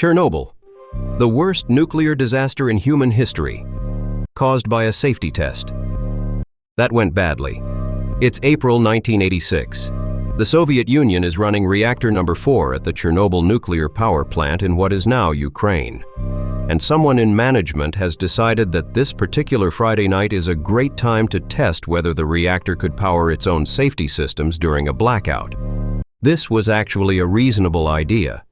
Chernobyl, the worst nuclear disaster in human history, caused by a safety test. That went badly. It's April 1986. The Soviet Union is running reactor number 4 at the Chernobyl nuclear power plant in what is now Ukraine. And someone in management has decided that this particular Friday night is a great time to test whether the reactor could power its own safety systems during a blackout. This was actually a reasonable idea.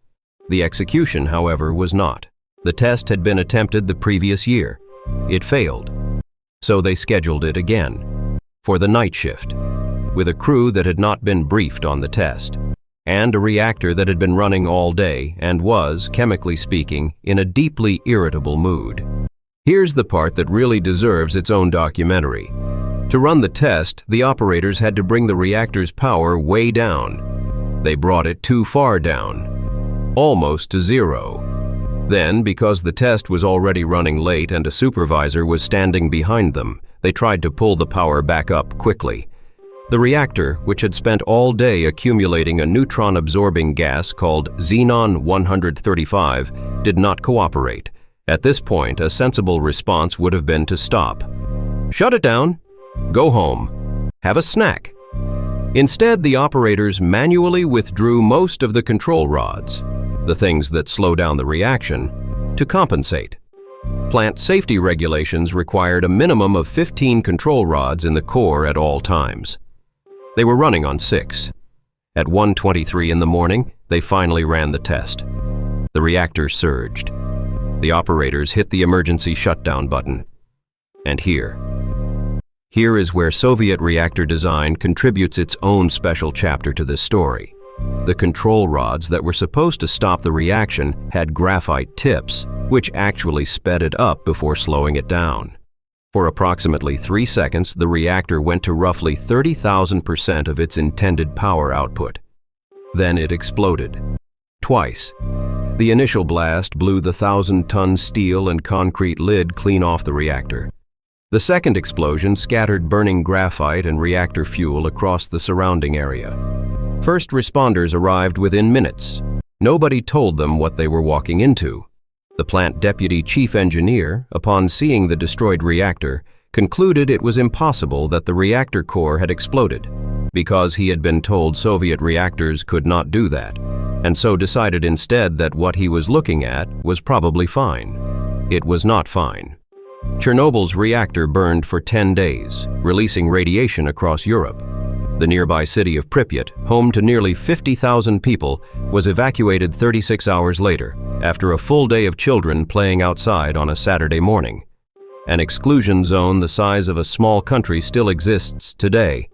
The execution, however, was not. The test had been attempted the previous year. It failed. So they scheduled it again, for the night shift, with a crew that had not been briefed on the test, and a reactor that had been running all day and was, chemically speaking, in a deeply irritable mood. Here's the part that really deserves its own documentary. To run the test, the operators had to bring the reactor's power way down. They brought it too far down, almost to zero. Then, because the test was already running late and a supervisor was standing behind them, they tried to pull the power back up quickly. The reactor, which had spent all day accumulating a neutron-absorbing gas called xenon-135, did not cooperate. At this point, a sensible response would have been to stop. Shut it down. Go home. Have a snack. Instead, the operators manually withdrew most of the control rods, the things that slow down the reaction, to compensate. Plant safety regulations required a minimum of 15 control rods in the core at all times. They were running on 6. At 1:23 in the morning, they finally ran the test. The reactor surged. The operators hit the emergency shutdown button. And here is where Soviet reactor design contributes its own special chapter to this story. The control rods that were supposed to stop the reaction had graphite tips, which actually sped it up before slowing it down. For approximately 3 seconds, the reactor went to roughly 30,000% of its intended power output. Then it exploded. Twice. The initial blast blew the 1,000-ton steel and concrete lid clean off the reactor. The second explosion scattered burning graphite and reactor fuel across the surrounding area. First responders arrived within minutes. Nobody told them what they were walking into. The plant deputy chief engineer, upon seeing the destroyed reactor, concluded it was impossible that the reactor core had exploded, because he had been told Soviet reactors could not do that, and so decided instead that what he was looking at was probably fine. It was not fine. Chernobyl's reactor burned for 10 days, releasing radiation across Europe. The nearby city of Pripyat, home to nearly 50,000 people, was evacuated 36 hours later, after a full day of children playing outside on a Saturday morning. An exclusion zone the size of a small country still exists today.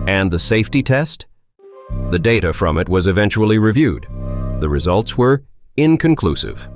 And the safety test? The data from it was eventually reviewed. The results were inconclusive.